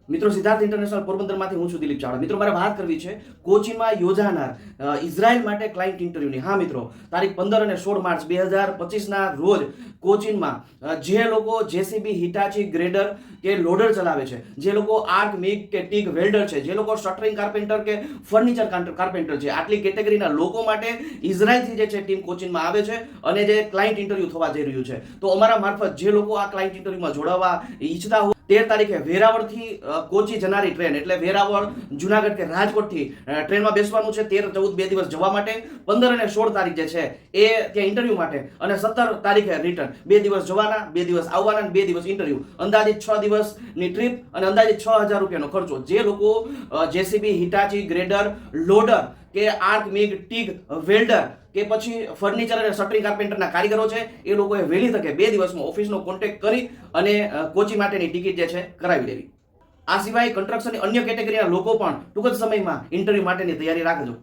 મિત્રો સિદ્ધાર્થ ઇન્ટરનેશનલ પોરબંદરમાંથી હું છું દિલીપ ચાવડા. મિત્રો મારે વાત કરવી છે કોચીનમાં યોજાનાર ઇઝરાયલ માટે ક્લાયન્ટ ઇન્ટરવ્યુની. હા મિત્રો, તારીખ 15 અને 16 માર્ચ 2025ના રોજ કોચીનમાં જે લોકો જેસીબી, હિટાચી, ગ્રેડર કે લોડર ચલાવે છે, જે લોકો આર્ક, મિગ કે ટીગ વેલ્ડર છે, જે લોકો શટરિંગ કાર્પેન્ટર કે ફર્નિચર કાર્પેન્ટર છે, આટલી કેટેગરીના લોકો માટે ઇઝરાયલથી જે છે ટીમ કોચીનમાં આવે છે અને જે ક્લાયન્ટ ઇન્ટરવ્યુ થવા જઈ રહ્યું છે. તો અમારા મારફત જે લોકો આ ક્લાયન્ટ ઇન્ટરવ્યુમાં જોડાવા ઈચ્છતા હોય 13 તારીખે વેરાવળથી કોચી જનારી ટ્રેન, એટલે વેરાવળ, જુનાગઢ કે રાજકોટથી ટ્રેનમાં બેસવાનું છે 13, 14 2 દિવસ જવા માટે, 15 અને 16 તારીખ જે છે એ ત્યાં ઇન્ટરવ્યુ માટે, અને 17 તારીખે રિટર્ન. 2 દિવસ જવાના, 2 દિવસ આવવાના અને 2 દિવસ ઇન્ટરવ્યુ. અંદાજિત 6 દિવસની ટ્રીપ અને અંદાજિત 6000 રૂપિયાનો ખર્ચો. જે લોકો જેસીબી, હિટાચી, ગ્રેડર, લોડર કે આર્ક, મિગ, ટીગ, વેલ્ડર કે પછી ફર્નિચર અને શટરિંગ કાર્પેન્ટરના કારીગરો છે, એ લોકોએ વહેલી તકે 2 દિવસમાં ઓફિસનો કોન્ટેક્ટ કરી અને કોચી માટેની ટિકિટ જે છે કરાવી લેવી. આ સિવાય કન્સ્ટ્રક્શનની અન્ય કેટેગરીના લોકો પણ ટૂંક જ સમયમાં ઇન્ટરવ્યુ માટેની તૈયારી રાખજો.